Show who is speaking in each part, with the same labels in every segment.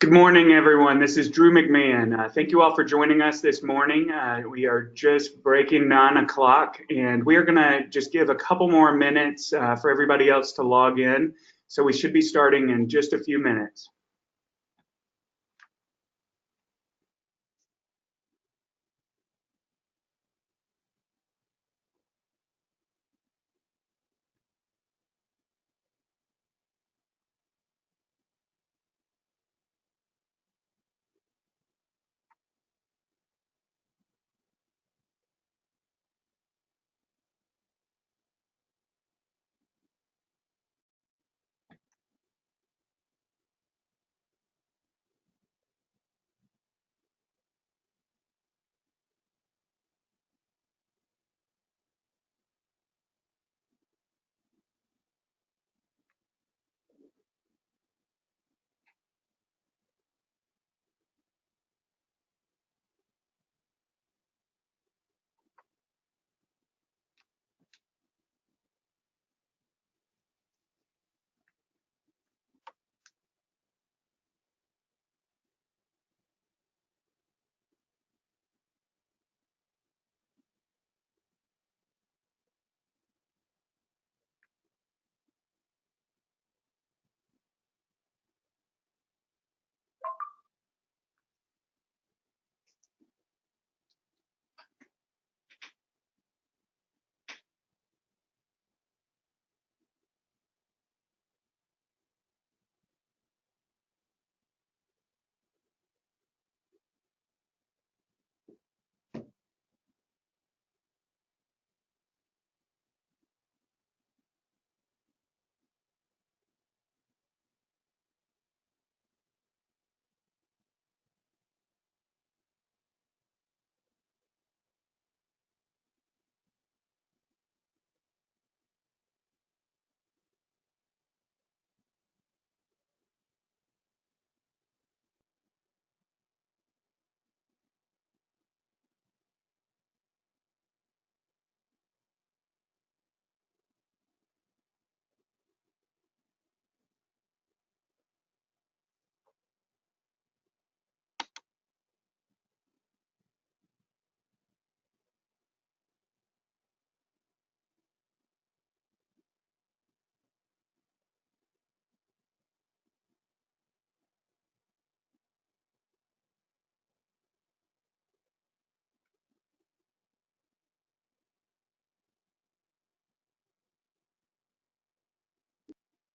Speaker 1: Good morning, everyone. This is Drew McMahon. Thank you all for joining us this morning. We are just breaking 9 o'clock, and we are going to just give a couple more minutes for everybody else to log in. So we should be starting in just a few minutes.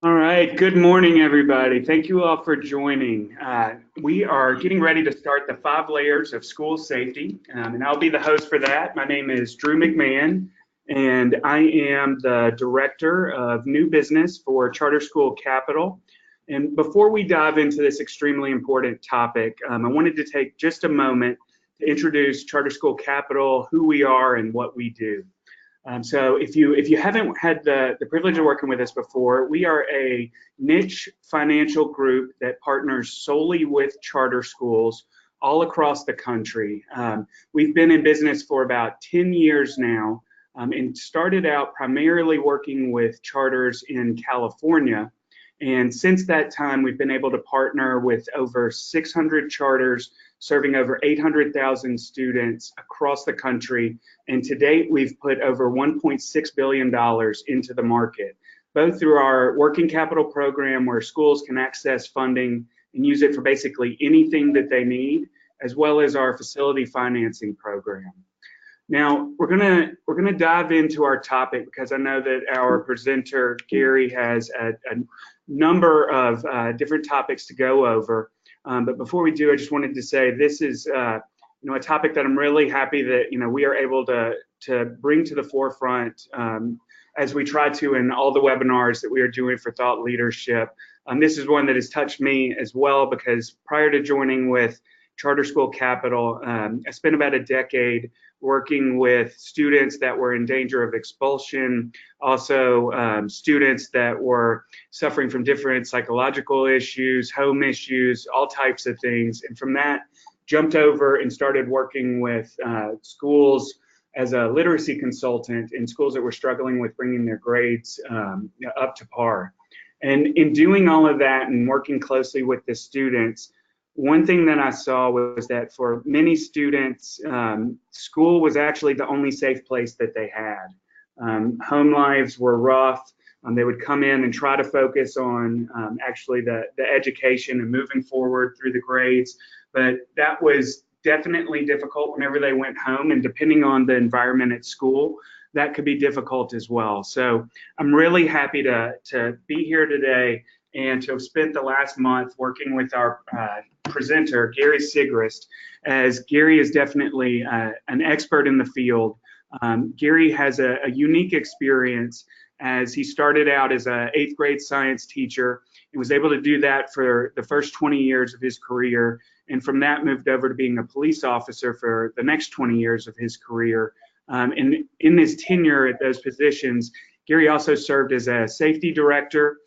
Speaker 1: All right, good morning, everybody. Thank you all for joining. We are getting ready to start the 5 layers of school safety, and I'll be the host for that. My name is Drew McMahon, and I am the Director of New Business for Charter School Capital. And before we dive into this extremely important topic, I wanted to take just a moment to introduce Charter School Capital, who we are and what we do. So if you haven't had the privilege of working with us before, we are a niche financial group that partners solely with charter schools all across the country. We've been in business for about 10 years now, and started out primarily working with charters in California. And since that time, we've been able to partner with over 600 charters serving over 800,000 students across the country. And to date, we've put over $1.6 billion into the market, both through our working capital program where schools can access funding and use it for basically anything that they need, as well as our facility financing program. Now, we're gonna dive into our topic because I know that our presenter, Gary, has a number of different topics to go over. But before we do, I just wanted to say this is a topic that I'm really happy that we are able to bring to the forefront as we try to in all the webinars that we are doing for thought leadership. This is one that has touched me as well because prior to joining with Charter School Capital, I spent about a decade working with students that were in danger of expulsion, also students that were suffering from different psychological issues, home issues, all types of things. And from that, jumped over and started working with schools as a literacy consultant in schools that were struggling with bringing their grades up to par. And in doing all of that and working closely with the students, one thing that I saw was that for many students, school was actually the only safe place that they had. Home lives were rough. They would come in and try to focus on actually the education and moving forward through the grades, but that was definitely difficult whenever they went home, and depending on the environment at school, that could be difficult as well. So I'm really happy to be here today and to have spent the last month working with our presenter, Gary Sigrist, as Gary is definitely an expert in the field. Gary has a unique experience, as he started out as an 8th grade science teacher and was able to do that for the first 20 years of his career. And from that moved over to being a police officer for the next 20 years of his career. And in his tenure at those positions, Gary also served as a safety director,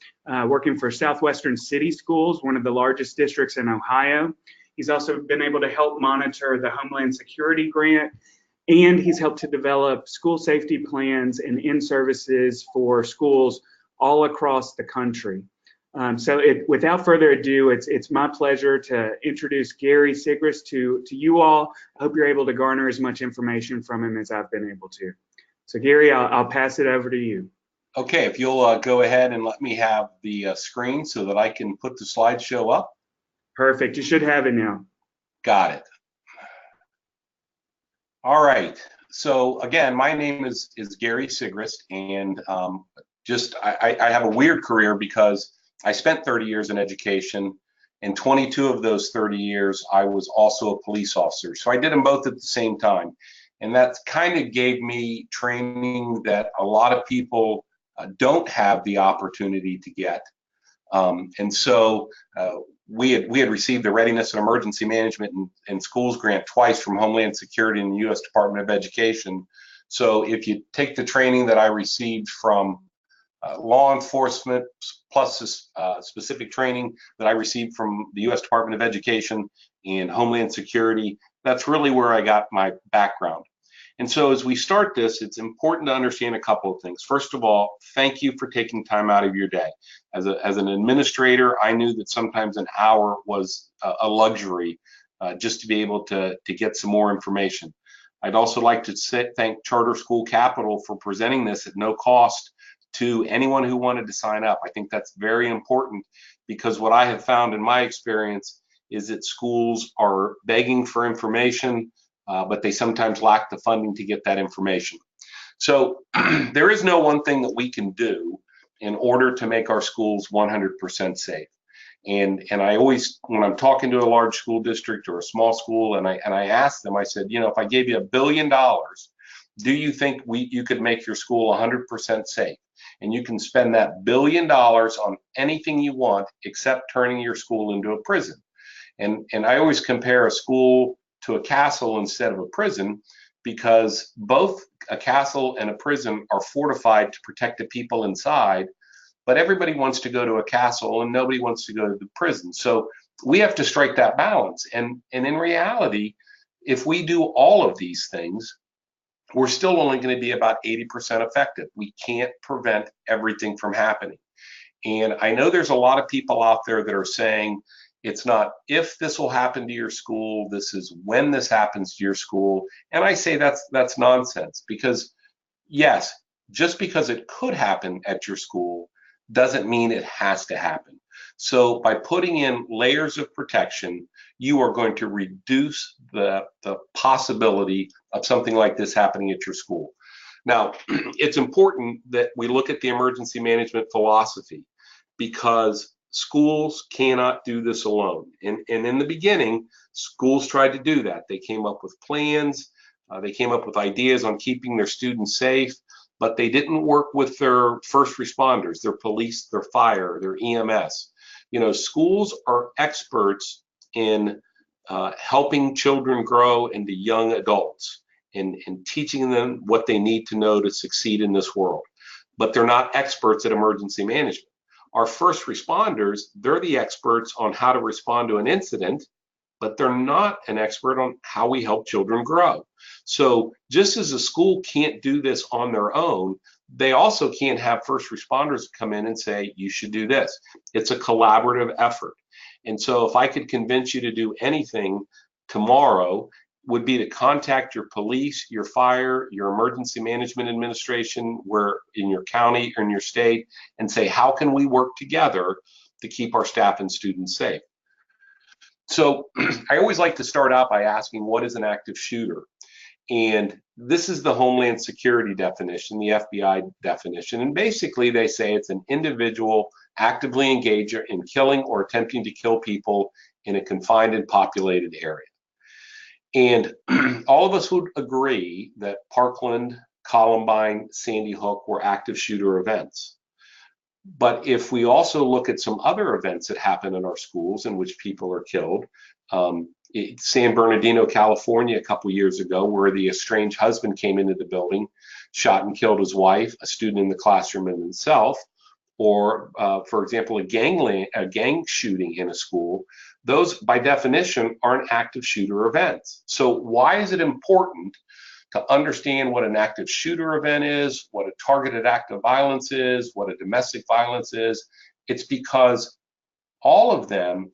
Speaker 1: working for Southwestern City Schools, one of the largest districts in Ohio. He's also been able to help monitor the Homeland Security grant, and he's helped to develop school safety plans and in-services for schools all across the country. Without further ado, it's my pleasure to introduce Gary Sigrist to you all. I hope you're able to garner as much information from him as I've been able to. So Gary, I'll pass it over to you.
Speaker 2: Okay, if you'll go ahead and let me have the screen so that I can put the slideshow up.
Speaker 1: Perfect, you should have it now.
Speaker 2: Got it. All right, so again, my name is Gary Sigrist, and I have a weird career because I spent 30 years in education, and 22 of those 30 years I was also a police officer. So I did them both at the same time. And that kind of gave me training that a lot of people don't have the opportunity to get. And so we had received the Readiness and Emergency Management and Schools grant twice from Homeland Security and the U.S. Department of Education. So if you take the training that I received from law enforcement plus specific training that I received from the U.S. Department of Education and Homeland Security, that's really where I got my background. And so as we start this, it's important to understand a couple of things. First of all, thank you for taking time out of your day. As an administrator, I knew that sometimes an hour was a luxury just to be able to get some more information. I'd also like to thank Charter School Capital for presenting this at no cost to anyone who wanted to sign up. I think that's very important, because what I have found in my experience is that schools are begging for information, but they sometimes lack the funding to get that information. So there is no one thing that we can do in order to make our schools 100% safe. And I always, when I'm talking to a large school district or a small school, and I ask them, I said, you know, if I gave you $1 billion, do you think you could make your school 100% safe? And you can spend that $1 billion on anything you want except turning your school into a prison. And I always compare a school to a castle instead of a prison, because both a castle and a prison are fortified to protect the people inside, but everybody wants to go to a castle and nobody wants to go to the prison. So we have to strike that balance. And in reality, if we do all of these things, we're still only going to be about 80% effective. We can't prevent everything from happening. And I know there's a lot of people out there that are saying, it's not if this will happen to your school, this is when this happens to your school. And I say that's nonsense, because yes, just because it could happen at your school doesn't mean it has to happen. So by putting in layers of protection, you are going to reduce the possibility of something like this happening at your school. Now, it's important that we look at the emergency management philosophy, because schools cannot do this alone. And in the beginning, schools tried to do that. They came up with plans, they came up with ideas on keeping their students safe, but they didn't work with their first responders, their police, their fire, their EMS. You know, schools are experts in helping children grow into young adults and teaching them what they need to know to succeed in this world. But they're not experts at emergency management. Our first responders, they're the experts on how to respond to an incident, but they're not an expert on how we help children grow. So just as a school can't do this on their own, they also can't have first responders come in and say, you should do this. It's a collaborative effort. And so if I could convince you to do anything tomorrow, would be to contact your police, your fire, your emergency management administration, where in your county or in your state, and say, how can we work together to keep our staff and students safe? So I always like to start out by asking, what is an active shooter? And this is the Homeland Security definition, the FBI definition. And basically they say it's an individual actively engaged in killing or attempting to kill people in a confined and populated area. And all of us would agree that Parkland, Columbine, Sandy Hook were active shooter events. But if we also look at some other events that happen in our schools in which people are killed, San Bernardino, California, a couple years ago, where the estranged husband came into the building, shot and killed his wife, a student in the classroom and himself, or for example, a gang shooting in a school, those by definition aren't active shooter events. So why is it important to understand what an active shooter event is, what a targeted act of violence is, what a domestic violence is? It's because all of them,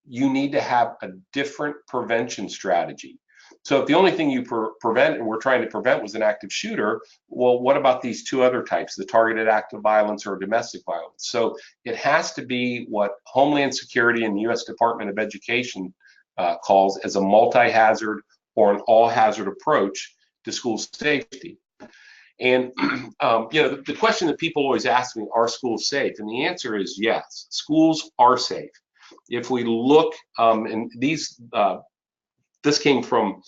Speaker 2: you need to have a different prevention strategy. So if the only thing you prevent and we're trying to prevent was an active shooter, well, what about these two other types, the targeted act of violence or domestic violence? So it has to be what Homeland Security and the U.S. Department of Education calls as a multi-hazard or an all-hazard approach to school safety. And the question that people always ask me, are schools safe? And the answer is yes, schools are safe. If we look, and this came from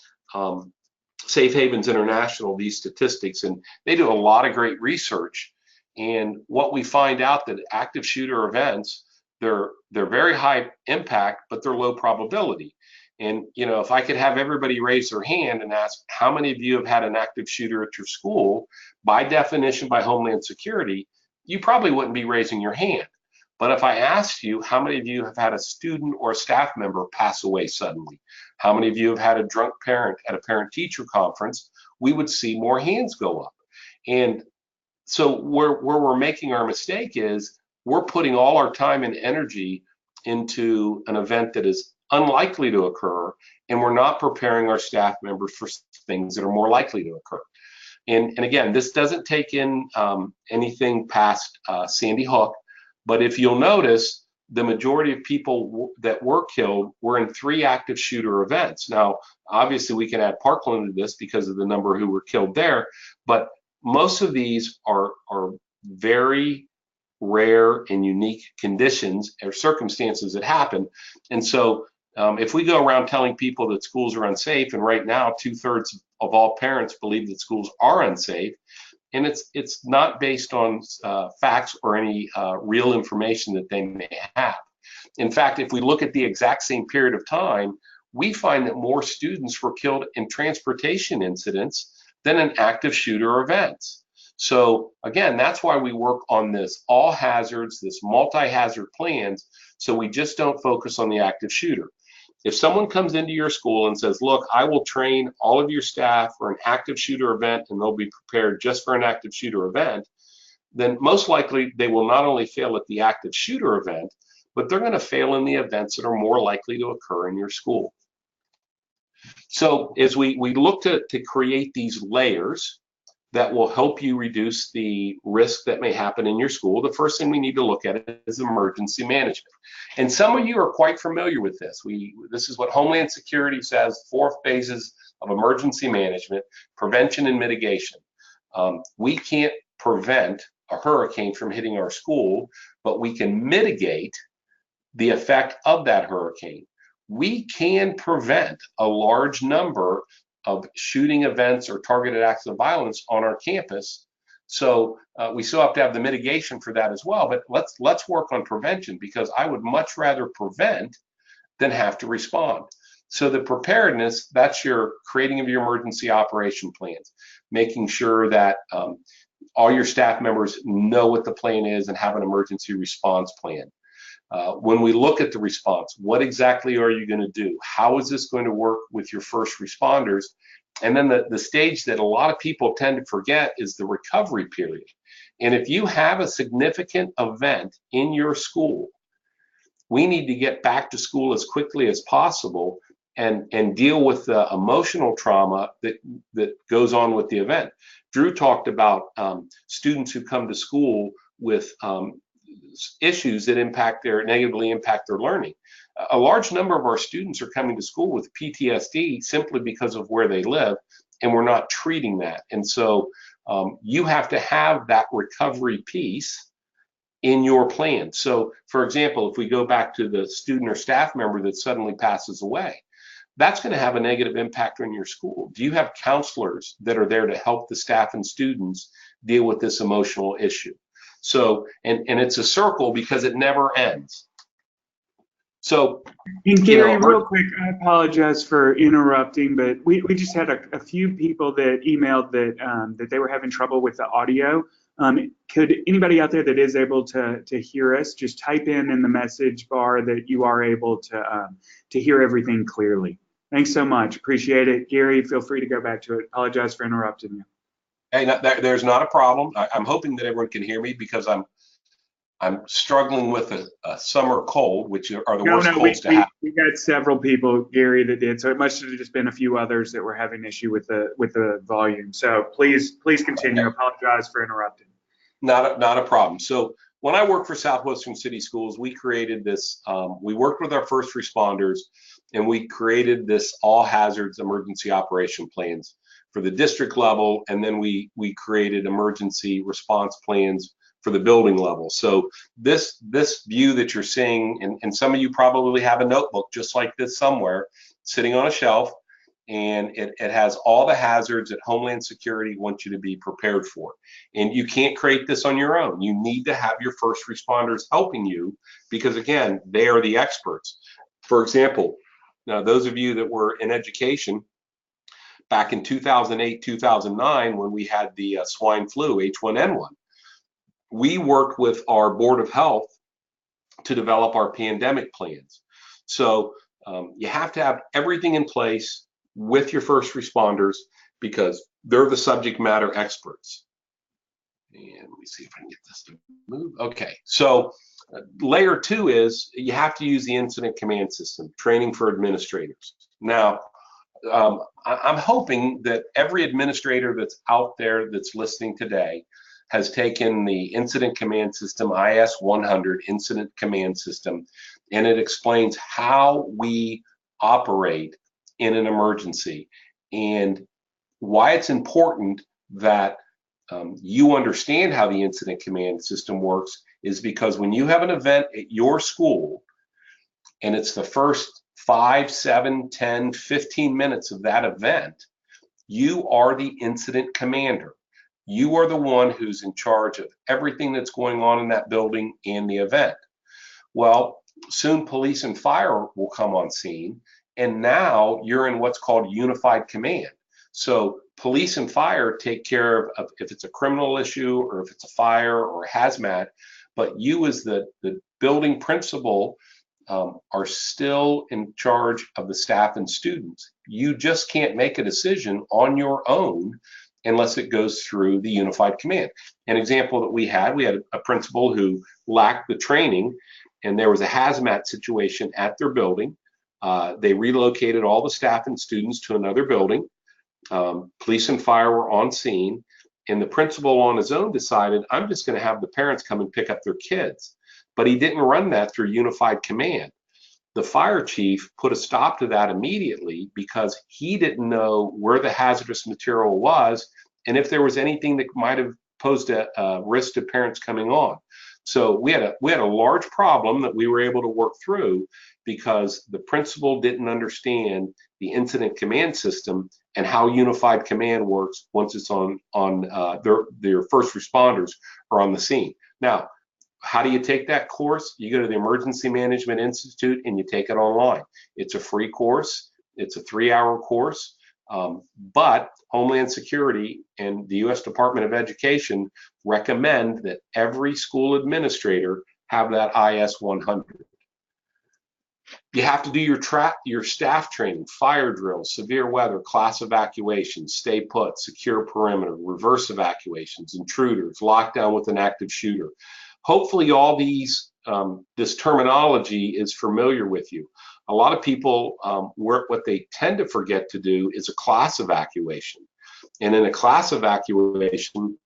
Speaker 2: Safe Havens International, these statistics, and they do a lot of great research. And what we find out that active shooter events, they're very high impact, but they're low probability. And if I could have everybody raise their hand and ask, how many of you have had an active shooter at your school? By definition, by Homeland Security, you probably wouldn't be raising your hand. But if I asked you, how many of you have had a student or a staff member pass away suddenly? How many of you have had a drunk parent at a parent-teacher conference? We would see more hands go up. And so where we're making our mistake is we're putting all our time and energy into an event that is unlikely to occur, and we're not preparing our staff members for things that are more likely to occur. And again, this doesn't take in anything past Sandy Hook. But if you'll notice, the majority of people that were killed were in 3 active shooter events. Now, obviously, we can add Parkland to this because of the number who were killed there, but most of these are very rare and unique conditions or circumstances that happen. And so if we go around telling people that schools are unsafe, and right now 2/3 of all parents believe that schools are unsafe, and it's not based on facts or any real information that they may have. In fact, if we look at the exact same period of time, we find that more students were killed in transportation incidents than in active shooter events. So again, that's why we work on this all hazards, this multi-hazard plans, so we just don't focus on the active shooter. If someone comes into your school and says, look, I will train all of your staff for an active shooter event and they'll be prepared just for an active shooter event, then most likely they will not only fail at the active shooter event, but they're going to fail in the events that are more likely to occur in your school. So as we look to create these layers that will help you reduce the risk that may happen in your school, the first thing we need to look at is emergency management. And some of you are quite familiar with this. This is what Homeland Security says, 4 phases of emergency management: prevention and mitigation. We can't prevent a hurricane from hitting our school, but we can mitigate the effect of that hurricane. We can prevent a large number of shooting events or targeted acts of violence on our campus. So we still have to have the mitigation for that as well, but let's work on prevention, because I would much rather prevent than have to respond. So the preparedness, that's your creating of your emergency operation plans, making sure that all your staff members know what the plan is and have an emergency response plan. When we look at the response, what exactly are you going to do? How is this going to work with your first responders? And then the stage that a lot of people tend to forget is the recovery period. And if you have a significant event in your school, we need to get back to school as quickly as possible and deal with the emotional trauma that goes on with the event. Drew talked about students who come to school with issues that negatively impact their learning. A large number of our students are coming to school with PTSD simply because of where they live, and we're not treating that. And so you have to have that recovery piece in your plan. So, for example, if we go back to the student or staff member that suddenly passes away, that's going to have a negative impact on your school. Do you have counselors that are there to help the staff and students deal with this emotional issue? So, and it's a circle because it never ends. So,
Speaker 1: and Gary, real quick, I apologize for interrupting, but we just had a few people that emailed that they were having trouble with the audio. Could anybody out there that is able to hear us just type in the message bar that you are able to hear everything clearly? Thanks so much. Appreciate it. Gary, feel free to go back to it. Apologize for interrupting you.
Speaker 2: Hey, there's not a problem. I'm hoping that everyone can hear me because I'm struggling with a summer cold, which are the worst colds to have.
Speaker 1: We got several people, Gary, that did. So it must have just been a few others that were having issue with the volume. So please continue. Okay. Apologize for interrupting.
Speaker 2: Not a problem. So when I worked for Southwestern City Schools, we created this. We worked with our first responders, and we created this all hazards emergency operation plans for the district level, and then we created emergency response plans for the building level. So this view that you're seeing, and some of you probably have a notebook just like this somewhere sitting on a shelf, and it has all the hazards that Homeland Security wants you to be prepared for. And you can't create this on your own. You need to have your first responders helping you because, again, they are the experts. For example, now those of you that were in education, back in 2008, 2009, when we had the swine flu, H1N1, we worked with our Board of Health to develop our pandemic plans. So you have to have everything in place with your first responders because they're the subject matter experts. And let me see if I can get this to move. Okay, so layer 2 is you have to use the incident command system, training for administrators. Now, I'm hoping that every administrator that's out there that's listening today has taken the incident command system, IS 100 incident command system, and it explains how we operate in an emergency and why it's important that you understand how the incident command system works is because when you have an event at your school and it's the first 5, 7, 10, 15 minutes of that event, you are the incident commander. You are the one who's in charge of everything that's going on in that building and the event. Well, soon police and fire will come on scene, and now you're in what's called unified command. So police and fire take care of if it's a criminal issue or if it's a fire or a hazmat, but you as the building principal are still in charge of the staff and students. You just can't make a decision on your own unless it goes through the unified command. An example that we had a principal who lacked the training, and there was a hazmat situation at their building. They relocated all the staff and students to another building. Police and fire were on scene, and the principal on his own decided, I'm just going to have the parents come and pick up their kids. But he didn't run that through unified command. The fire chief put a stop to that immediately because he didn't know where the hazardous material was and if there was anything that might have posed a risk to parents coming on. So we had a large problem that we were able to work through because the principal didn't understand the incident command system and how unified command works once it's on their first responders are on the scene. Now, how do you take that course? You go to the Emergency Management Institute and you take it online. It's a free course. It's a 3-hour course. But Homeland Security and the U.S. Department of Education recommend that every school administrator have that IS 100. You have to do your staff training, fire drills, severe weather, class evacuations, stay put, secure perimeter, reverse evacuations, intruders, lockdown with an active shooter. Hopefully all this terminology is familiar with you. A lot of people, what they tend to forget to do is a class evacuation. And in a class evacuation,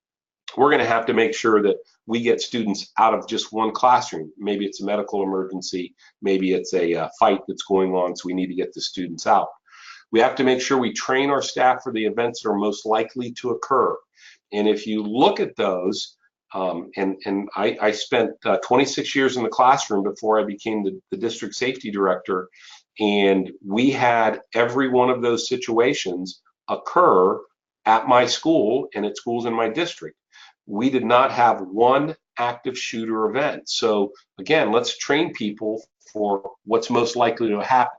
Speaker 2: we're going to have to make sure that we get students out of just one classroom. Maybe it's a medical emergency, maybe it's a fight that's going on, so we need to get the students out. We have to make sure we train our staff for the events that are most likely to occur. And if you look at those, I spent 26 years in the classroom before I became the district safety director, and we had every one of those situations occur at my school and at schools in my district. We did not have one active shooter event. So again, let's train people for what's most likely to happen.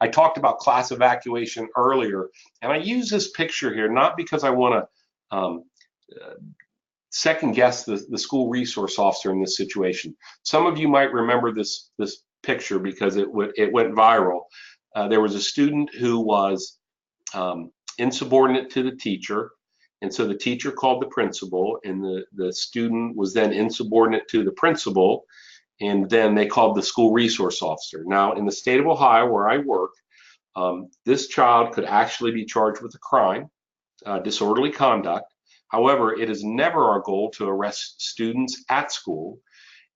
Speaker 2: I talked about class evacuation earlier, and I use this picture here not because I want to second guess the school resource officer in this situation. Some of you might remember this picture because it went viral. There was a student who was insubordinate to the teacher. And so the teacher called the principal, and the student was then insubordinate to the principal, and then they called the school resource officer. Now, in the state of Ohio, where I work, this child could actually be charged with a crime, disorderly conduct. However, it is never our goal to arrest students at school.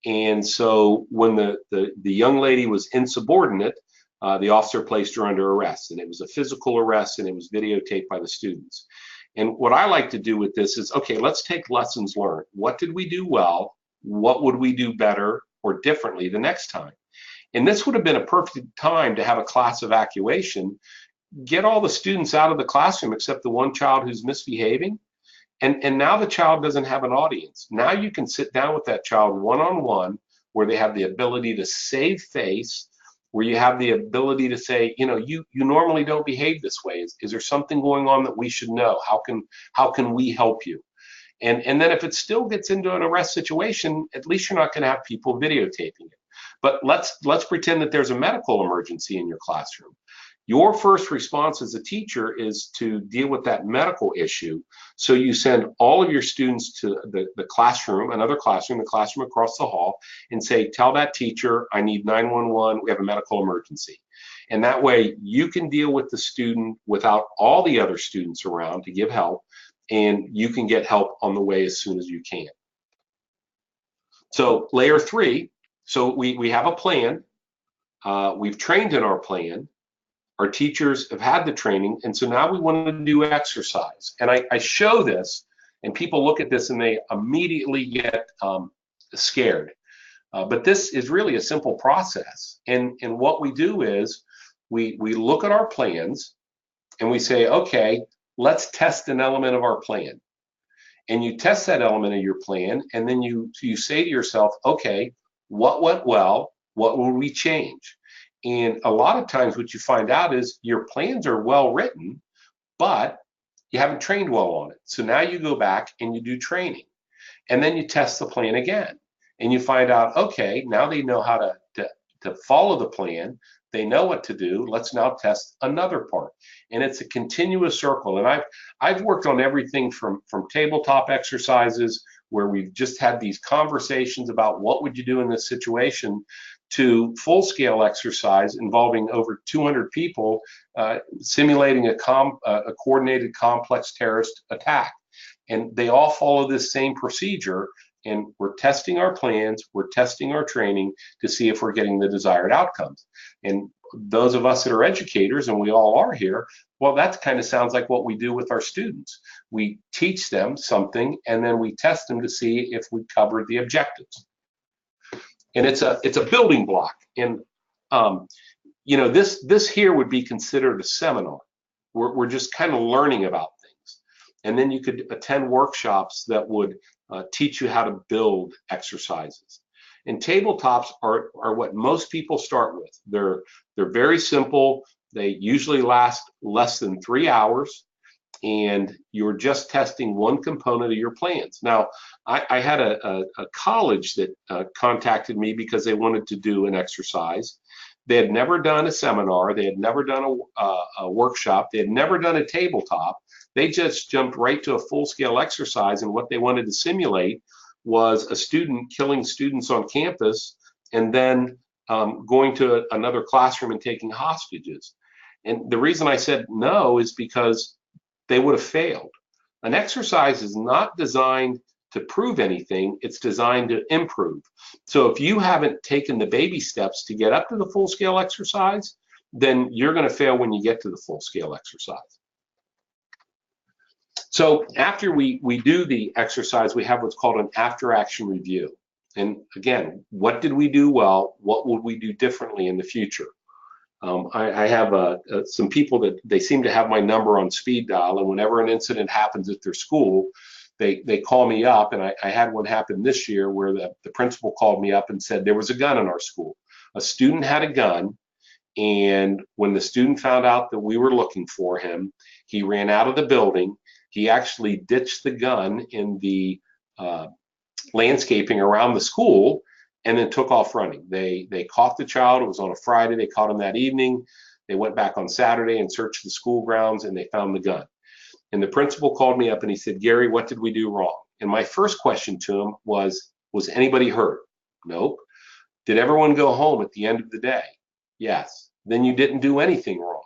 Speaker 2: And so when the young lady was insubordinate, the officer placed her under arrest, and it was a physical arrest, and it was videotaped by the students. And what I like to do with this is, okay, let's take lessons learned. What did we do well? What would we do better or differently the next time? And this would have been a perfect time to have a class evacuation, get all the students out of the classroom except the one child who's misbehaving. And now the child doesn't have an audience. Now you can sit down with that child one-on-one where they have the ability to save face, where you have the ability to say, you normally don't behave this way. Is there something going on that we should know? How can we help you? And then if it still gets into an arrest situation, at least you're not going to have people videotaping it. But let's pretend that there's a medical emergency in your classroom. Your first response as a teacher is to deal with that medical issue. So you send all of your students to the classroom, another classroom, the classroom across the hall, and say, tell that teacher, I need 911, we have a medical emergency. And that way you can deal with the student without all the other students around to give help, and you can get help on the way as soon as you can. So layer 3, so we have a plan. We've trained in our plan. Our teachers have had the training, and so now we want to do exercise. And I show this, and people look at this and they immediately get scared. But this is really a simple process. And what we do is we look at our plans and we say, okay, let's test an element of our plan. And you test that element of your plan, and then you say to yourself, okay, what went well? What will we change? And a lot of times what you find out is your plans are well written, but you haven't trained well on it. So now you go back and you do training, and then you test the plan again, and you find out, okay, now they know how to follow the plan. They know what to do. Let's now test another part. And it's a continuous circle. And I've worked on everything from tabletop exercises where we've just had these conversations about what would you do in this situation, to full-scale exercise involving over 200 people simulating a coordinated complex terrorist attack. And they all follow this same procedure, and we're testing our plans, we're testing our training to see if we're getting the desired outcomes. And those of us that are educators, and we all are here, well, that kind of sounds like what we do with our students. We teach them something, and then we test them to see if we covered the objectives. And it's a building block. And this here would be considered a seminar. We're just kind of learning about things. And then you could attend workshops that would teach you how to build exercises. And tabletops are what most people start with. They're very simple. They usually last less than 3 hours, and you're just testing one component of your plans. Now, I had a college that contacted me because they wanted to do an exercise. They had never done a seminar. They had never done a workshop. They had never done a tabletop. They just jumped right to a full-scale exercise, and what they wanted to simulate was a student killing students on campus and then going to another classroom and taking hostages. And the reason I said no is because they would have failed. An exercise is not designed to prove anything, it's designed to improve. So if you haven't taken the baby steps to get up to the full-scale exercise, then you're going to fail when you get to the full-scale exercise. So after we do the exercise, we have what's called an after-action review. And again, what did we do well? What would we do differently in the future? I have some people that they seem to have my number on speed dial, and whenever an incident happens at their school, they call me up. And I had one happen this year where the principal called me up and said there was a gun in our school. A student had a gun, and when the student found out that we were looking for him, he ran out of the building. He actually ditched the gun in the landscaping around the school and then took off running. They caught the child. It was on a Friday. They caught him that evening. They went back on Saturday and searched the school grounds, and they found the gun. And the principal called me up and he said, Gary, what did we do wrong? And my first question to him was anybody hurt? Nope. Did everyone go home at the end of the day? Yes. Then you didn't do anything wrong.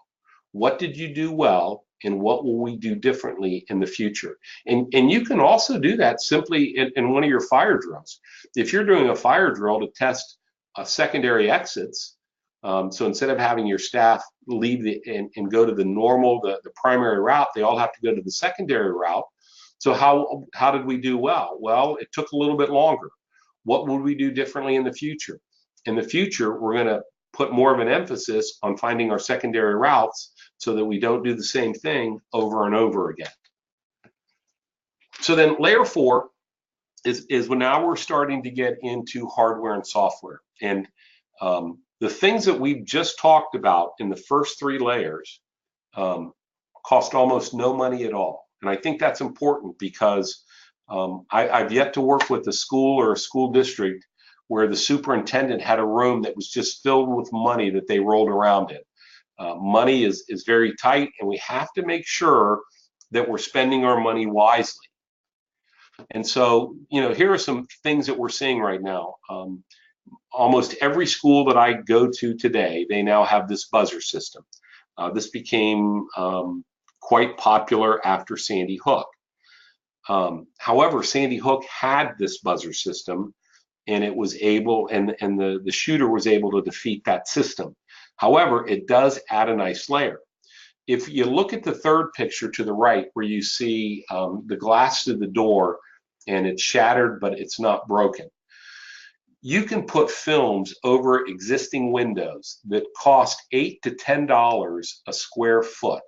Speaker 2: What did you do well, and what will we do differently in the future? And you can also do that simply in one of your fire drills. If you're doing a fire drill to test secondary exits, so instead of having your staff leave and go to the normal, the primary route, they all have to go to the secondary route. So how did we do well? Well, it took a little bit longer. What would we do differently in the future? In the future, we're going to put more of an emphasis on finding our secondary routes so that we don't do the same thing over and over again. So then layer 4 is when now we're starting to get into hardware and software. And the things that we've just talked about in the first 3 layers cost almost no money at all. And I think that's important because I've yet to work with a school or a school district where the superintendent had a room that was just filled with money that they rolled around in. Money is very tight, and we have to make sure that we're spending our money wisely. And so, here are some things that we're seeing right now. Almost every school that I go to today, they now have this buzzer system. This became quite popular after Sandy Hook. However, Sandy Hook had this buzzer system, and it was able, and the shooter was able to defeat that system. However, it does add a nice layer. If you look at the third picture to the right, where you see the glass to the door, and it's shattered, but it's not broken, you can put films over existing windows that cost $8 to $10 a square foot.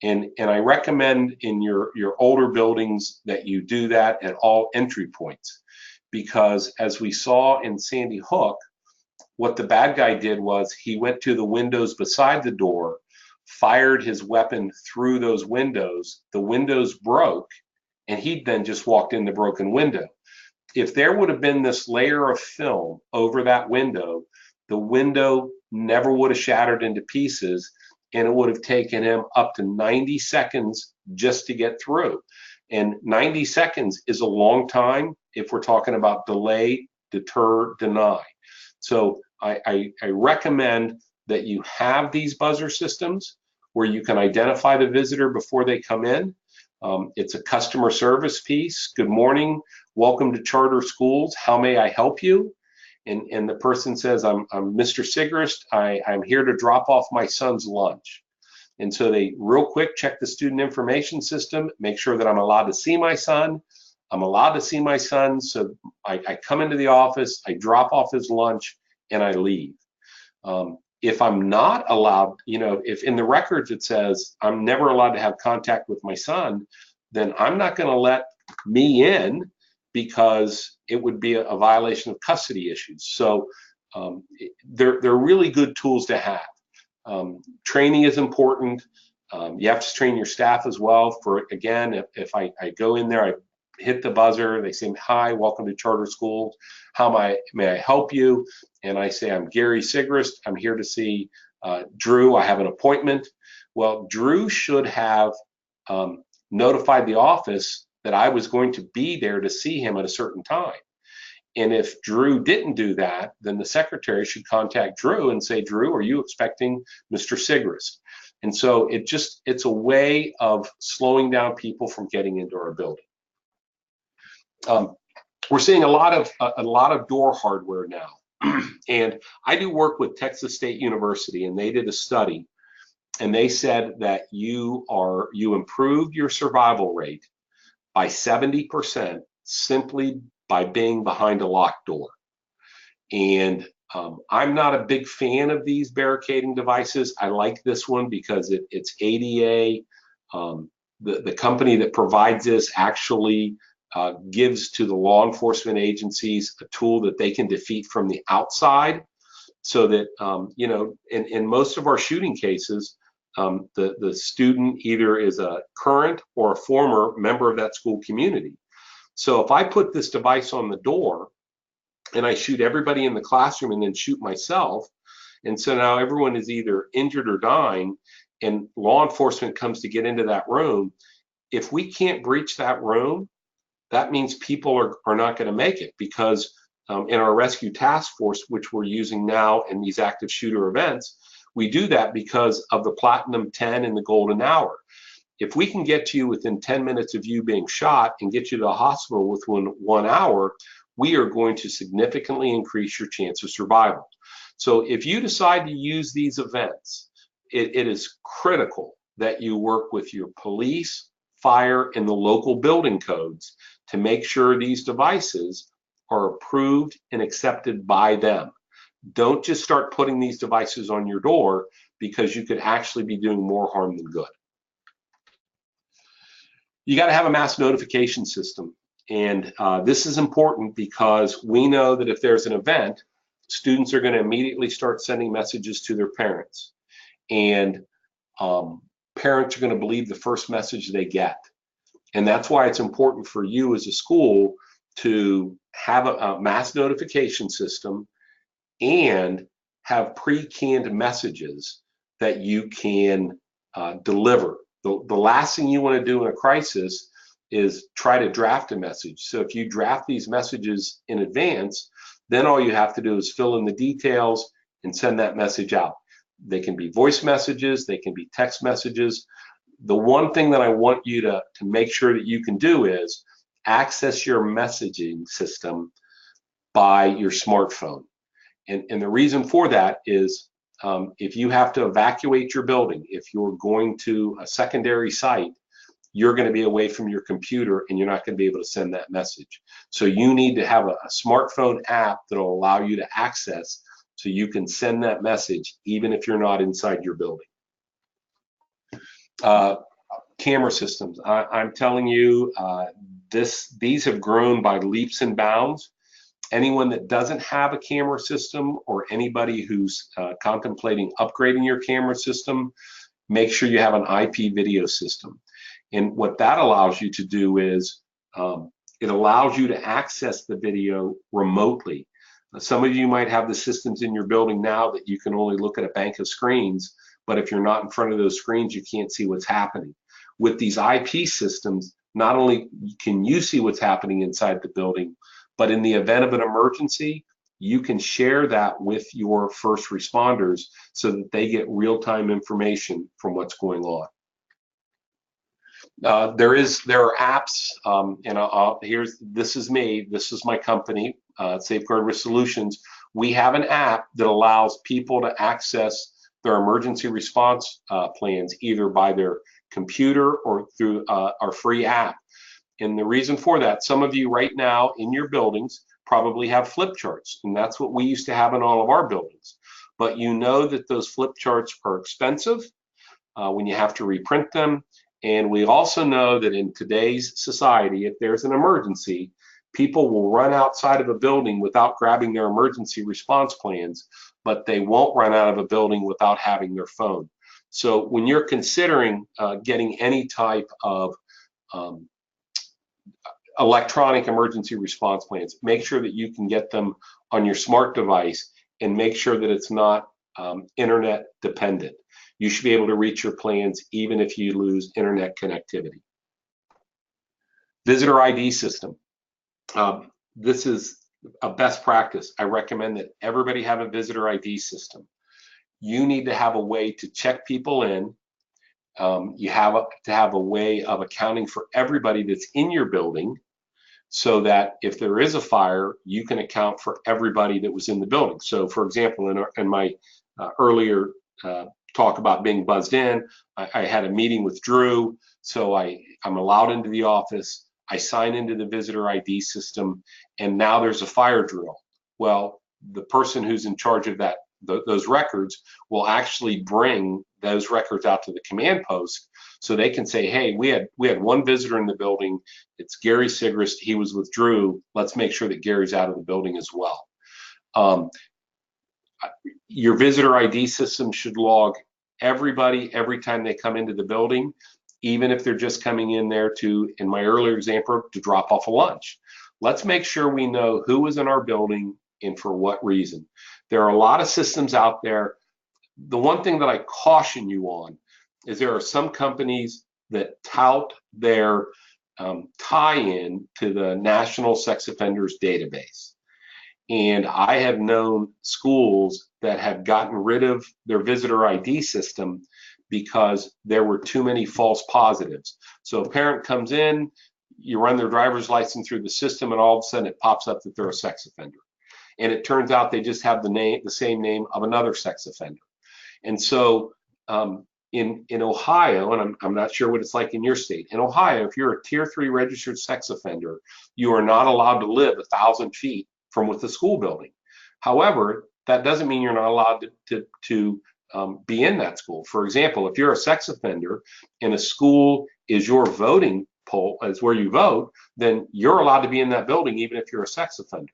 Speaker 2: And I recommend in your older buildings that you do that at all entry points, because as we saw in Sandy Hook, what the bad guy did was he went to the windows beside the door, fired his weapon through those windows, the windows broke, and he then just walked in the broken window. If there would have been this layer of film over that window, the window never would have shattered into pieces, and it would have taken him up to 90 seconds just to get through. And 90 seconds is a long time if we're talking about delay, deter, deny. So I recommend that you have these buzzer systems where you can identify the visitor before they come in. It's a customer service piece. Good morning, welcome to Charter Schools. How may I help you? And the person says, I'm Mr. Sigrist. I'm here to drop off my son's lunch. And so they real quick check the student information system, make sure that I'm allowed to see my son. I'm allowed to see my son. So I come into the office, I drop off his lunch, and I leave. If I'm not allowed, if in the records it says I'm never allowed to have contact with my son, then I'm not going to let me in, because it would be a violation of custody issues. So they're really good tools to have. Training is important. You have to train your staff as well. For again, if I go in there, I hit the buzzer. They say, "Hi, welcome to charter school. May I help you?" And I say, "I'm Gary Sigrist. I'm here to see Drew. I have an appointment." Well, Drew should have notified the office that I was going to be there to see him at a certain time. And if Drew didn't do that, then the secretary should contact Drew and say, "Drew, are you expecting Mr. Sigrist?" And so it's a way of slowing down people from getting into our building. We're seeing a lot of door hardware now. And I do work with Texas State University, and they did a study, and they said that you improved your survival rate by 70% simply by being behind a locked door. And I'm not a big fan of these barricading devices. I like this one because it's ADA. The company that provides this actually gives to the law enforcement agencies a tool that they can defeat from the outside, so that in most of our shooting cases, the student either is a current or a former member of that school community. So if I put this device on the door and I shoot everybody in the classroom and then shoot myself, and so now everyone is either injured or dying, and law enforcement comes to get into that room, if we can't breach that room, that means people are not going to make it, because in our rescue task force, which we're using now in these active shooter events, we do that because of the Platinum 10 and the Golden Hour. If we can get to you within 10 minutes of you being shot and get you to the hospital within 1 hour, we are going to significantly increase your chance of survival. So if you decide to use these events, it is critical that you work with your police, fire, and the local building codes to make sure these devices are approved and accepted by them. Don't just start putting these devices on your door, because you could actually be doing more harm than good. You got to have a mass notification system. And this is important because we know that if there's an event, students are going to immediately start sending messages to their parents. And parents are going to believe the first message they get. And that's why it's important for you as a school to have a mass notification system and have pre-canned messages that you can deliver. The last thing you want to do in a crisis is try to draft a message. So if you draft these messages in advance, then all you have to do is fill in the details and send that message out. They can be voice messages, they can be text messages. The one thing that I want you to make sure that you can do is access your messaging system by your smartphone. And the reason for that is if you have to evacuate your building, if you're going to a secondary site, you're going to be away from your computer and you're not going to be able to send that message. So you need to have a smartphone app that will allow you to access, so you can send that message even if you're not inside your building. Camera systems. I'm telling you, these have grown by leaps and bounds. Anyone that doesn't have a camera system, or anybody who's contemplating upgrading your camera system, make sure you have an IP video system. And what that allows you to do is it allows you to access the video remotely. Some of you might have the systems in your building now that you can only look at a bank of screens, but if you're not in front of those screens, you can't see what's happening. With these IP systems, not only can you see what's happening inside the building, but in the event of an emergency, you can share that with your first responders so that they get real-time information from what's going on. There are apps, this is me, this is my company, Safeguard Risk Solutions. We have an app that allows people to access their emergency response plans either by their computer or through our free app. And the reason for that, some of you right now in your buildings probably have flip charts, and that's what we used to have in all of our buildings. But you know that those flip charts are expensive when you have to reprint them. And we also know that in today's society, if there's an emergency, people will run outside of a building without grabbing their emergency response plans, but they won't run out of a building without having their phone. So when you're considering getting any type of electronic emergency response plans. Make sure that you can get them on your smart device, and make sure that it's not internet dependent. You should be able to reach your plans even if you lose internet connectivity. Visitor ID system. This is a best practice. I recommend that everybody have a visitor ID system. You need to have a way to check people in. You have to have a way of accounting for everybody that's in your building, so that if there is a fire, you can account for everybody that was in the building. So for example, in my earlier talk about being buzzed in, I had a meeting with Drew, so I'm allowed into the office. I sign into the visitor ID system, and now there's a fire drill. Well, the person who's in charge of those records will actually bring those records out to the command post, so they can say, hey, we had one visitor in the building. It's Gary Sigrist. He was with Drew. Let's make sure that Gary's out of the building as well. Your visitor ID system should log everybody every time they come into the building, even if they're just coming in there in my earlier example, to drop off a lunch. Let's make sure we know who was in our building and for what reason. There are a lot of systems out there. The one thing that I caution you on is there are some companies that tout their tie-in to the National Sex Offenders Database. And I have known schools that have gotten rid of their visitor ID system because there were too many false positives. So a parent comes in, you run their driver's license through the system, and all of a sudden it pops up that they're a sex offender. And it turns out they just have the same name of another sex offender. And so in Ohio, and I'm not sure what it's like in your state, in Ohio, if you're a Tier 3 registered sex offender, you are not allowed to live 1,000 feet from with the school building. However, that doesn't mean you're not allowed to be in that school. For example, if you're a sex offender and a school is your voting poll, is where you vote, then you're allowed to be in that building even if you're a sex offender.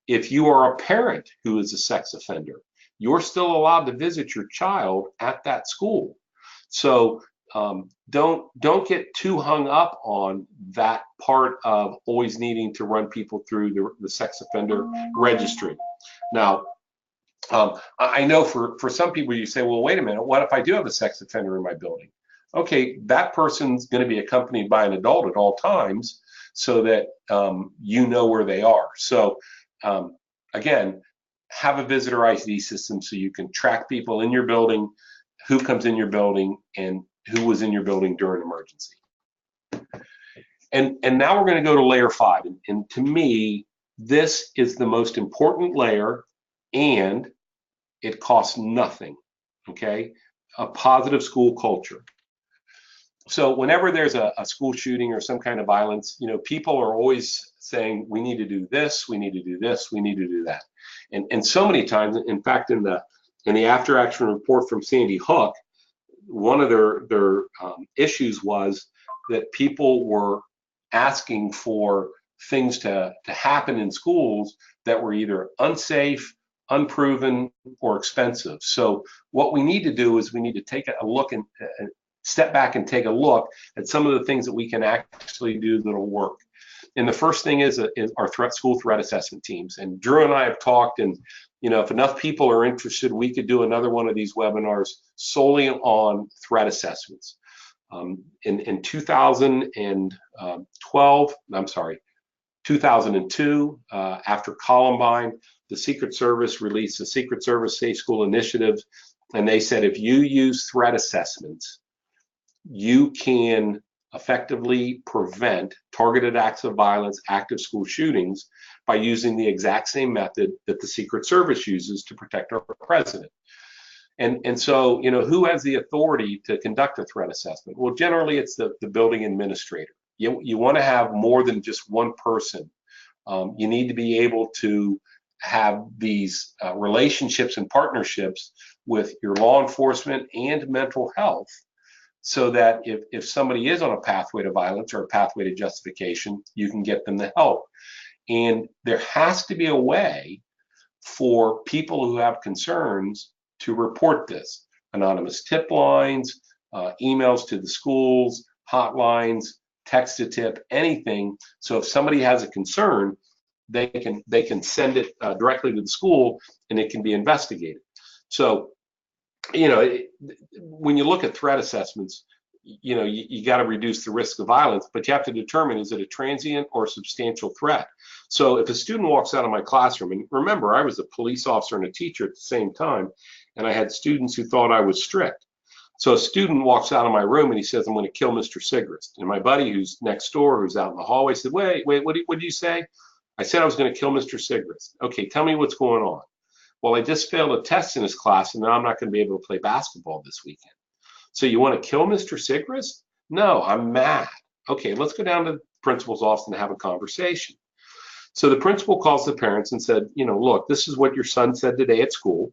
Speaker 2: If you are a parent who is a sex offender, you're still allowed to visit your child at that school. So don't get too hung up on that part of always needing to run people through the sex offender registry. Now, I know for some people you say, well, wait a minute, what if I do have a sex offender in my building? Okay, that person's going to be accompanied by an adult at all times, so that you know where they are. So again, have a visitor ID system so you can track people in your building, who comes in your building, and who was in your building during an emergency. And now we're going to go to layer 5. And to me, this is the most important layer, and it costs nothing, okay? A positive school culture. So whenever there's a school shooting or some kind of violence, people are always saying, we need to do this, we need to do this, we need to do that. And so many times, in fact, in the after action report from Sandy Hook, one of their issues was that people were asking for things to happen in schools that were either unsafe, unproven, or expensive. So what we need to do is we need to take a look and step back and take a look at some of the things that we can actually do that'll work. And the first thing is our school threat assessment teams. And Drew and I have talked, and if enough people are interested, we could do another one of these webinars solely on threat assessments. In 2002, after Columbine, the Secret Service released the Secret Service Safe School Initiative, and they said if you use threat assessments, you can effectively prevent targeted acts of violence, active school shootings, by using the exact same method that the Secret Service uses to protect our president. And so, who has the authority to conduct a threat assessment? Well, generally it's the building administrator. You want to have more than just one person. You need to be able to have these relationships and partnerships with your law enforcement and mental health, so that if somebody is on a pathway to violence or a pathway to justification, you can get them the help. And there has to be a way for people who have concerns to report this. Anonymous tip lines, emails to the schools, hotlines, text a tip, anything. So if somebody has a concern, they can send it directly to the school, and it can be investigated. So, when you look at threat assessments, you got to reduce the risk of violence, but you have to determine, is it a transient or a substantial threat? So if a student walks out of my classroom, and remember, I was a police officer and a teacher at the same time, and I had students who thought I was strict. So a student walks out of my room and he says, I'm going to kill Mr. Sigrist. And my buddy who's next door, who's out in the hallway, said, wait, what did you say? I said I was going to kill Mr. Sigrist. Okay, tell me what's going on. Well, I just failed a test in his class, and now I'm not going to be able to play basketball this weekend. So you want to kill Mr. Sigrist? No, I'm mad. Okay, let's go down to the principal's office and have a conversation. So the principal calls the parents and said, look, this is what your son said today at school.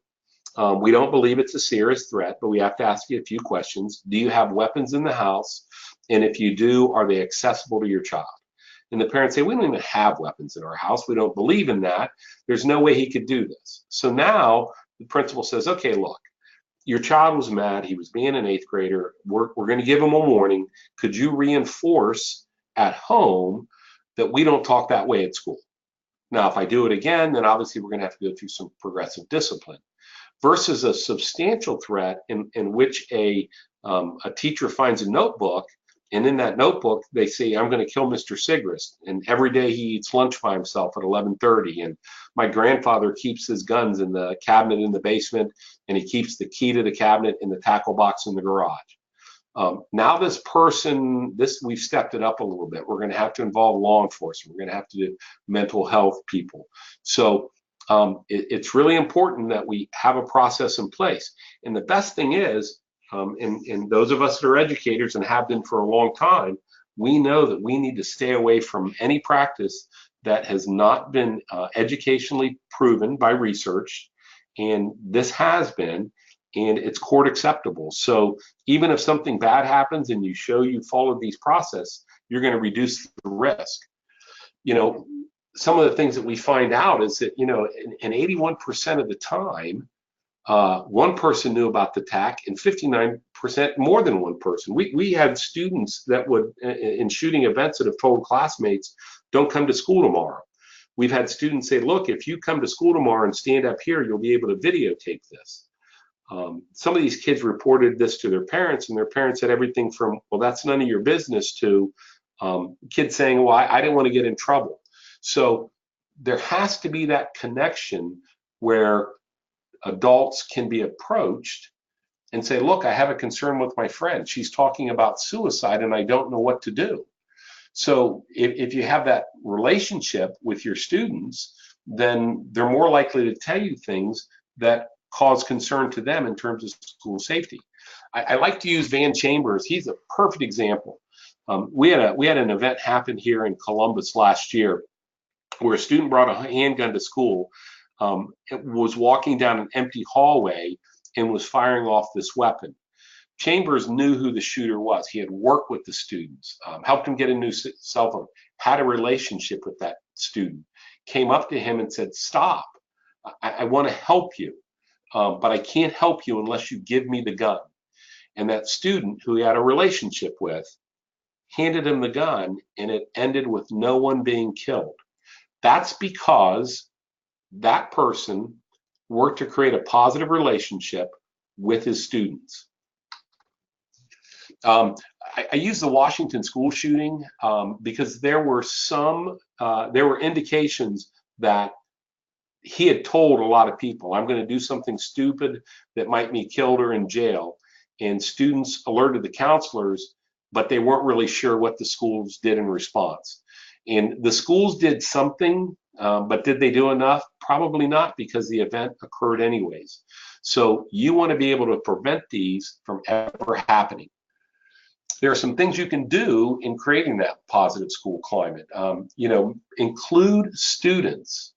Speaker 2: We don't believe it's a serious threat, but we have to ask you a few questions. Do you have weapons in the house? And if you do, are they accessible to your child? And the parents say, we don't even have weapons in our house. We don't believe in that. There's no way he could do this. So now the principal says, okay, look, your child was mad. He was being an 8th grader. We're going to give him a warning. Could you reinforce at home that we don't talk that way at school? Now, if I do it again, then obviously we're going to have to go through some progressive discipline. Versus a substantial threat in which a teacher finds a notebook, and in that notebook they say, I'm going to kill Mr. Sigrist, and every day he eats lunch by himself at 11:30, and my grandfather keeps his guns in the cabinet in the basement, and he keeps the key to the cabinet in the tackle box in the garage. Now this person, we've stepped it up a little bit. We're going to have to involve law enforcement. We're going to have to do mental health people. So it's really important that we have a process in place. And the best thing is, and those of us that are educators and have been for a long time, we know that we need to stay away from any practice that has not been educationally proven by research. And this has been, and it's court acceptable. So even if something bad happens and you show you followed these processes, you're going to reduce the risk. Some of the things that we find out is that, in 81% of the time, one person knew about the attack, and 59% more than one person. We had students that would, in shooting events, that have told classmates, don't come to school tomorrow. We've had students say, look, if you come to school tomorrow and stand up here, you'll be able to videotape this. Some of these kids reported this to their parents, and their parents said everything from, well, that's none of your business, to kids saying, well, I didn't want to get in trouble. So there has to be that connection where adults can be approached and say, look, I have a concern with my friend. She's talking about suicide and I don't know what to do. So if you have that relationship with your students, then they're more likely to tell you things that cause concern to them in terms of school safety. I like to use Van Chambers. He's a perfect example. We had an event happen here in Columbus last year where a student brought a handgun to school, was walking down an empty hallway and was firing off this weapon. Chambers knew who the shooter was. He had worked with the students, helped him get a new cell phone, had a relationship with that student, came up to him and said, stop, I want to help you, but I can't help you unless you give me the gun. And that student, who he had a relationship with, handed him the gun, and it ended with no one being killed. That's because that person worked to create a positive relationship with his students. I use the Washington school shooting because there were indications that he had told a lot of people, I'm going to do something stupid that might be killed or in jail. And students alerted the counselors, but they weren't really sure what the schools did in response. And the schools did something, but did they do enough? Probably not, because the event occurred anyways. So you want to be able to prevent these from ever happening. There are some things you can do in creating that positive school climate. Include students.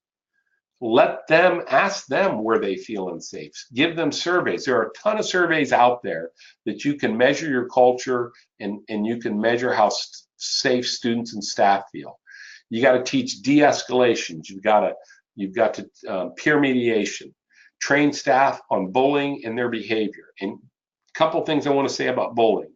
Speaker 2: Let them, ask them where they feel unsafe. Give them surveys. There are a ton of surveys out there that you can measure your culture, and you can measure how safe students and staff feel. You got to teach de-escalations. You've got to peer mediation, train staff on bullying and their behavior. And a couple things I want to say about bullying.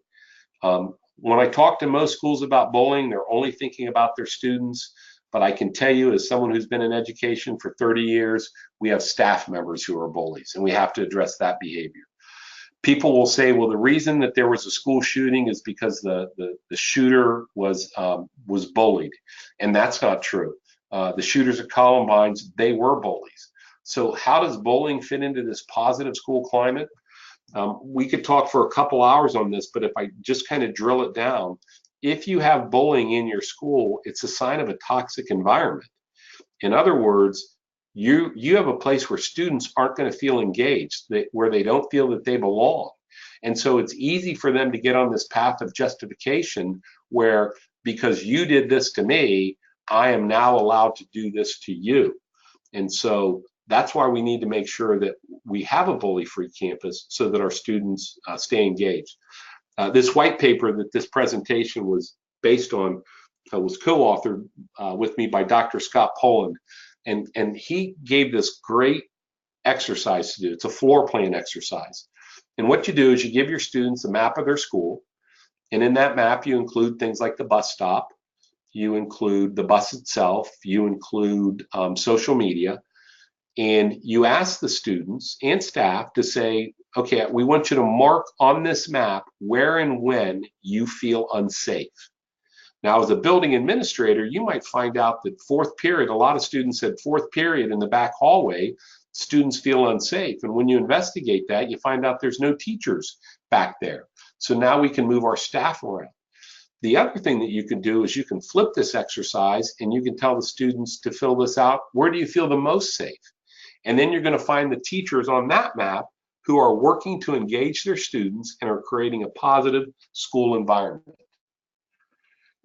Speaker 2: When I talk to most schools about bullying, they're only thinking about their students. But I can tell you, as someone who's been in education for 30 years, we have staff members who are bullies, and we have to address that behavior. People will say, well, the reason that there was a school shooting is because the shooter was bullied, and that's not true. The shooters at Columbine's, they were bullies. So how does bullying fit into this positive school climate? We could talk for a couple hours on this, but if I just kind of drill it down, if you have bullying in your school, it's a sign of a toxic environment. In other words, you have a place where students aren't going to feel engaged, where they don't feel that they belong. And so it's easy for them to get on this path of justification where, because you did this to me, I am now allowed to do this to you. And so that's why we need to make sure that we have a bully-free campus so that our students stay engaged. This white paper that this presentation was based on was co-authored with me by Dr. Scott Poland. And he gave this great exercise to do. It's a floor plan exercise. And what you do is you give your students a map of their school. And in that map, you include things like the bus stop. You include the bus itself. You include social media. And you ask the students and staff to say, okay, we want you to mark on this map where and when you feel unsafe. Now, as a building administrator, you might find out that fourth period, a lot of students said fourth period in the back hallway, students feel unsafe. And when you investigate that, you find out there's no teachers back there. So now we can move our staff around. The other thing that you can do is you can flip this exercise and you can tell the students to fill this out. Where do you feel the most safe? And then you're going to find the teachers on that map who are working to engage their students and are creating a positive school environment.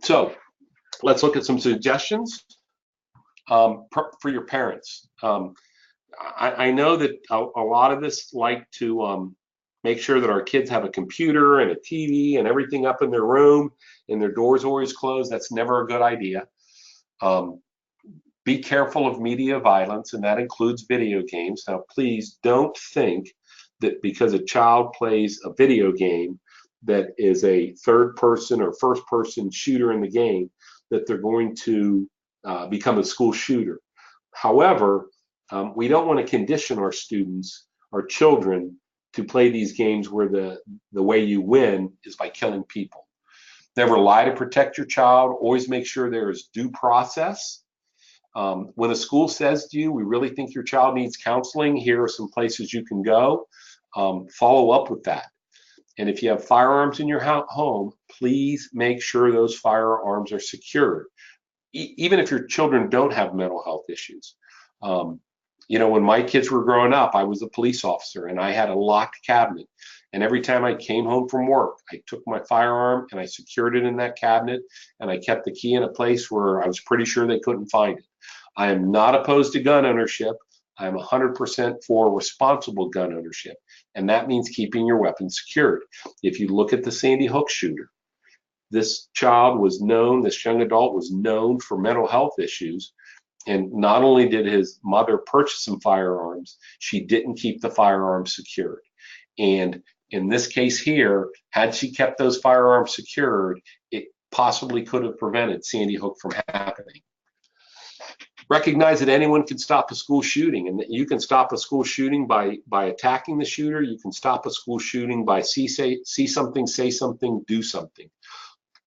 Speaker 2: So let's look at some suggestions for your parents. I know that a lot of us like to make sure that our kids have a computer and a TV and everything up in their room and their doors always closed. That's never a good idea. Be careful of media violence, and that includes video games. Now, please don't think that because a child plays a video game that is a third person or first person shooter in the game, that they're going to become a school shooter. However, we don't want to condition our students, our children, to play these games where the way you win is by killing people. Never lie to protect your child. Always make sure there is due process. When a school says to you, we really think your child needs counseling, here are some places you can go, follow up with that. And if you have firearms in your home, please make sure those firearms are secured, even if your children don't have mental health issues. You know, when my kids were growing up, I was a police officer and I had a locked cabinet. And every time I came home from work, I took my firearm and I secured it in that cabinet, and I kept the key in a place where I was pretty sure they couldn't find it. I am not opposed to gun ownership. I'm 100% for responsible gun ownership, and that means keeping your weapon secured. If you look at the Sandy Hook shooter, this child was known, this young adult was known for mental health issues, and not only did his mother purchase some firearms, she didn't keep the firearms secured. And in this case here, had she kept those firearms secured, it possibly could have prevented Sandy Hook from happening. Recognize that anyone can stop a school shooting, and that you can stop a school shooting by attacking the shooter. You can stop a school shooting by see something, say something, do something.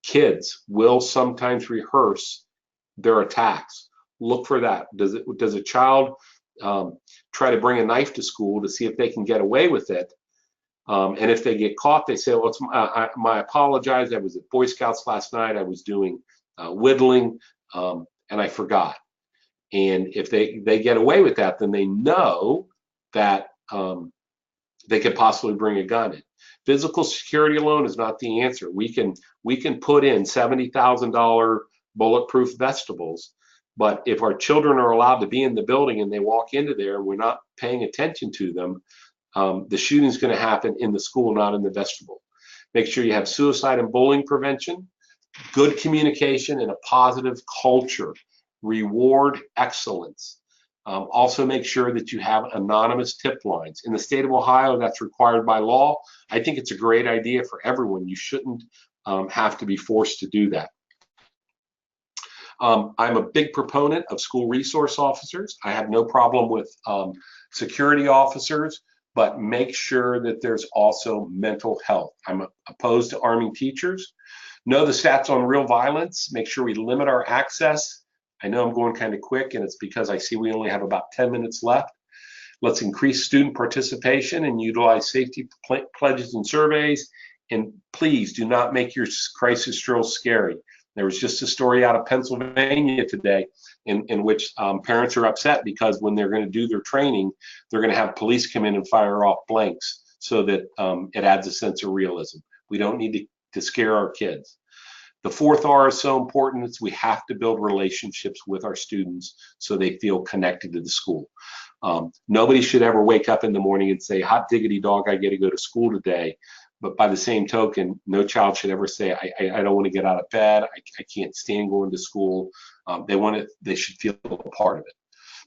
Speaker 2: Kids will sometimes rehearse their attacks. Look for that. Does a child try to bring a knife to school to see if they can get away with it? And if they get caught, they say, well, it's I apologize. I was at Boy Scouts last night. I was doing whittling, and I forgot. And if they get away with that, then they know that they could possibly bring a gun in. Physical security alone is not the answer. We can put in $70,000 bulletproof vestibles, but if our children are allowed to be in the building and they walk into there and we're not paying attention to them, the shooting is going to happen in the school, not in the vestibule. Make sure you have suicide and bullying prevention, good communication, and a positive culture. Reward excellence. Also make sure that you have anonymous tip lines. In the state of Ohio, that's required by law. I think it's a great idea for everyone. You shouldn't have to be forced to do that. I'm a big proponent of school resource officers. I have no problem with security officers, but make sure that there's also mental health. I'm opposed to arming teachers. Know the stats on real violence. Make sure we limit our access. I know I'm going kind of quick, and it's because I see we only have about 10 minutes left. Let's increase student participation and utilize safety pledges and surveys. And please do not make your crisis drills scary. There was just a story out of Pennsylvania today in which parents are upset because when they're going to do their training, they're going to have police come in and fire off blanks so that it adds a sense of realism. We don't need to scare our kids. The fourth R is so important. It's we have to build relationships with our students so they feel connected to the school. Nobody should ever wake up in the morning and say, hot diggity dog, I get to go to school today. But by the same token, no child should ever say, I don't want to get out of bed. I can't stand going to school. They should feel a part of it.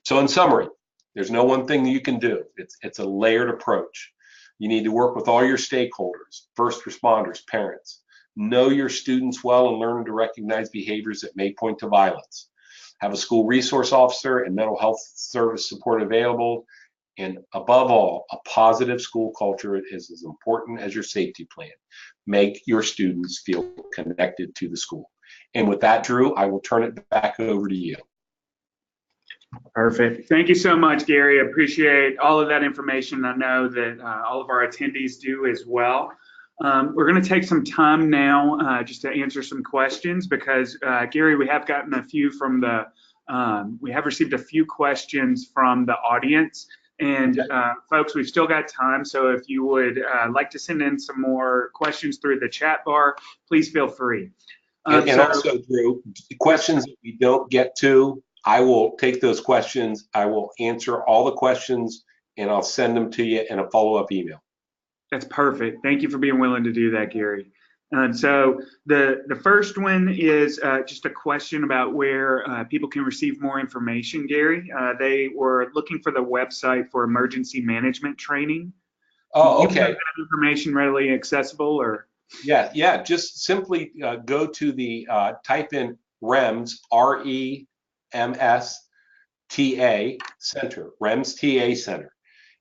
Speaker 2: So in summary, there's no one thing that you can do. It's a layered approach. You need to work with all your stakeholders, first responders, parents. Know your students well and learn to recognize behaviors that may point to violence. Have a school resource officer and mental health service support available. And above all, a positive school culture is as important as your safety plan. Make your students feel connected to the school. And with that, Drew, I will turn it back over to you.
Speaker 1: Perfect. Thank you so much, Gary. I appreciate all of that information. I know that all of our attendees do as well. We're going to take some time now just to answer some questions because, Gary, we have gotten a few from we have received a few questions from the audience. And folks, we've still got time, so if you would like to send in some more questions through the chat bar, please feel free.
Speaker 2: And also, Drew, questions that we don't get to, I will take those questions, I will answer all the questions, and I'll send them to you in a follow-up email.
Speaker 1: That's perfect. Thank you for being willing to do that, Gary. And so the first one is just a question about where people can receive more information, Gary. They were looking for the website for emergency management training.
Speaker 2: Oh, okay.
Speaker 1: Do you have that information readily accessible, or?
Speaker 2: Yeah. Just simply go to the type in REMS, R-E-M-S-T-A Center, REMS TA Center,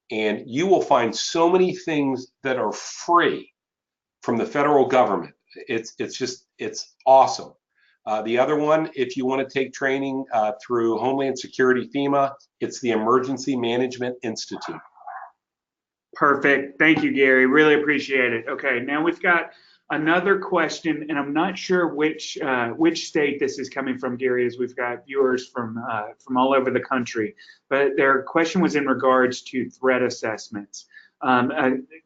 Speaker 2: and you will find so many things that are free from the federal government. It's awesome. The other one, if you want to take training through Homeland Security, FEMA, it's the Emergency Management Institute.
Speaker 1: Perfect. Thank you, Gary. Really appreciate it. Okay, now we've got another question, and I'm not sure which state this is coming from, Gary, as we've got viewers from all over the country. But their question was in regards to threat assessments.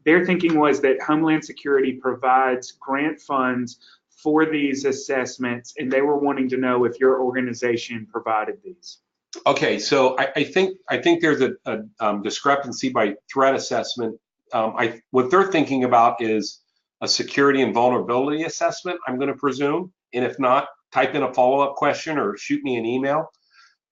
Speaker 1: Their thinking was that Homeland Security provides grant funds for these assessments, and they were wanting to know if your organization provided these.
Speaker 2: Okay, so I think there's a discrepancy by threat assessment. What they're thinking about is a security and vulnerability assessment, I'm going to presume, and if not, type in a follow-up question or shoot me an email.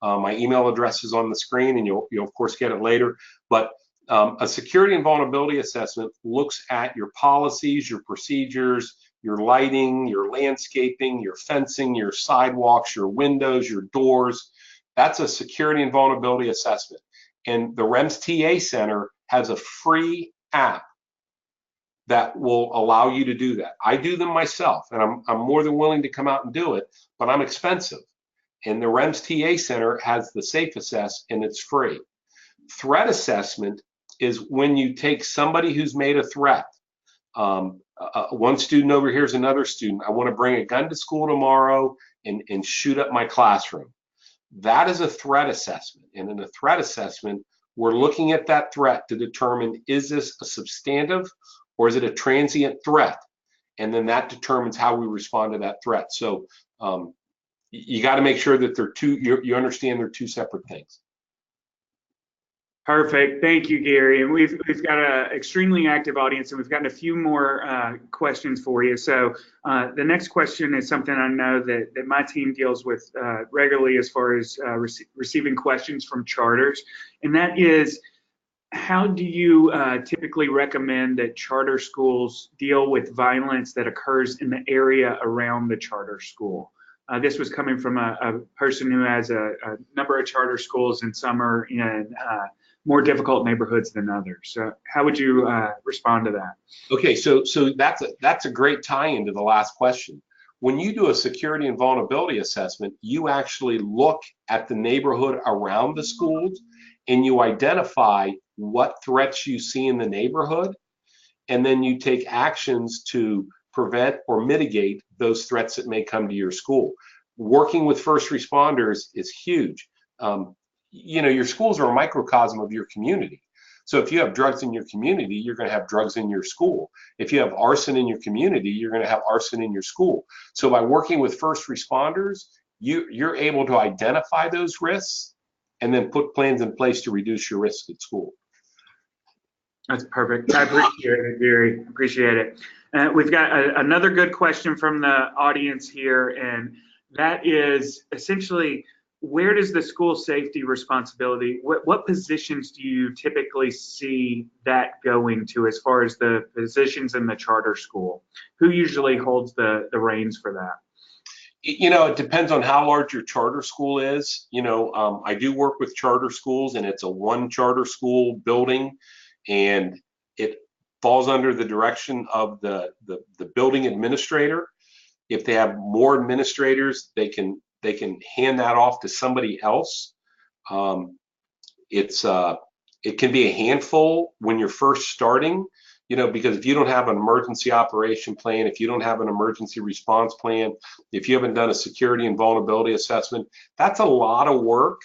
Speaker 2: My email address is on the screen, and you'll of course get it later. But a security and vulnerability assessment looks at your policies, your procedures, your lighting, your landscaping, your fencing, your sidewalks, your windows, your doors. That's a security and vulnerability assessment. And the REMS TA Center has a free app that will allow you to do that. I do them myself, and I'm more than willing to come out and do it, but I'm expensive. And the REMS TA Center has the Safe Assess, and it's free. Threat assessment is when you take somebody who's made a threat. One student over here is another student. I want to bring a gun to school tomorrow and shoot up my classroom. That is a threat assessment. And in a threat assessment, we're looking at that threat to determine, is this a substantive or is it a transient threat? And then that determines how we respond to that threat. So you got to make sure that they're you understand they're two separate things.
Speaker 1: Perfect. Thank you, Gary. And we've got an extremely active audience, and we've gotten a few more questions for you. So the next question is something I know that my team deals with regularly as far as receiving questions from charters, and that is, how do you typically recommend that charter schools deal with violence that occurs in the area around the charter school? This was coming from a person who has a number of charter schools, and some are in more difficult neighborhoods than others. So how would you respond to that?
Speaker 2: Okay, so that's a great tie into the last question. When you do a security and vulnerability assessment, you actually look at the neighborhood around the schools and you identify what threats you see in the neighborhood, and then you take actions to prevent or mitigate those threats that may come to your school. Working with first responders is huge. Your schools are a microcosm of your community. So if you have drugs in your community, you're going to have drugs in your school. If you have arson in your community, you're going to have arson in your school. So by working with first responders, you're able to identify those risks and then put plans in place to reduce your risk at school.
Speaker 1: That's perfect. I appreciate it, Gary. Appreciate it. We've got another good question from the audience here, and that is essentially, where does the school safety responsibility, what positions do you typically see that going to as far as the positions in the charter school? Who usually holds the reins for that?
Speaker 2: It depends on how large your charter school is. I do work with charter schools, and it's a one charter school building, and it falls under the direction of the building administrator. If they have more administrators, they can hand that off to somebody else. It can be a handful when you're first starting, because if you don't have an emergency operation plan, if you don't have an emergency response plan, if you haven't done a security and vulnerability assessment, that's a lot of work.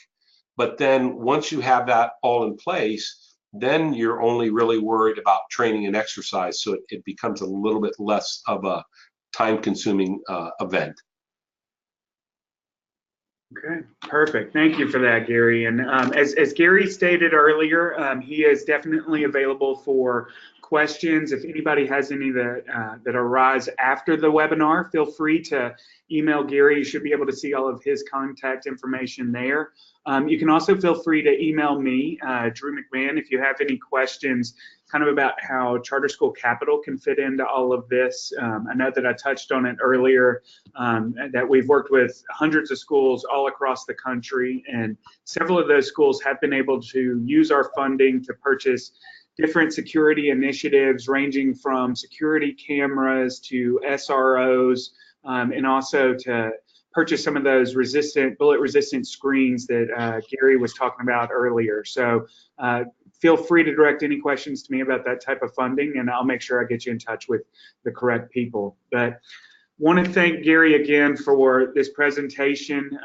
Speaker 2: But then once you have that all in place, then you're only really worried about training and exercise. So it becomes a little bit less of a time-consuming event.
Speaker 1: Okay, perfect. Thank you for that, Gary. And as Gary stated earlier, he is definitely available for questions. If anybody has any that arise after the webinar, feel free to email Gary. You should be able to see all of his contact information there. You can also feel free to email me, Drew McMahon, if you have any questions kind of about how charter school capital can fit into all of this. I know that I touched on it earlier, that we've worked with hundreds of schools all across the country, and several of those schools have been able to use our funding to purchase different security initiatives, ranging from security cameras to SROs, and also to purchase some of those bullet-resistant screens that Gary was talking about earlier. So feel free to direct any questions to me about that type of funding, and I'll make sure I get you in touch with the correct people. But want to thank Gary again for this presentation.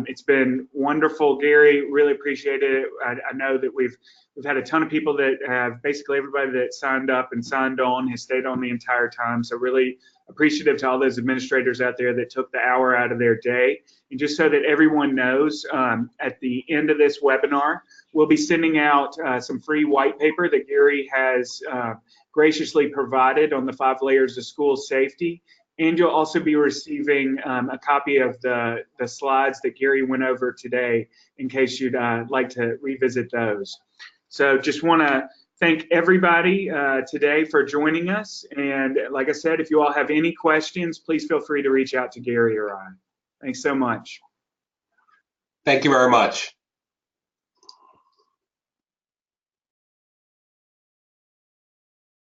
Speaker 1: It's been wonderful, Gary. Really appreciate it. I know that we've had a ton of people that have, basically everybody that signed up and signed on has stayed on the entire time. So really appreciative to all those administrators out there that took the hour out of their day. And just so that everyone knows, at the end of this webinar, we'll be sending out some free white paper that Gary has graciously provided on the 5 layers of school safety. And you'll also be receiving a copy of the slides that Gary went over today, in case you'd like to revisit those. So just want to thank everybody today for joining us. And like I said, if you all have any questions, please feel free to reach out to Gary or I. Thanks so much.
Speaker 2: Thank you very much.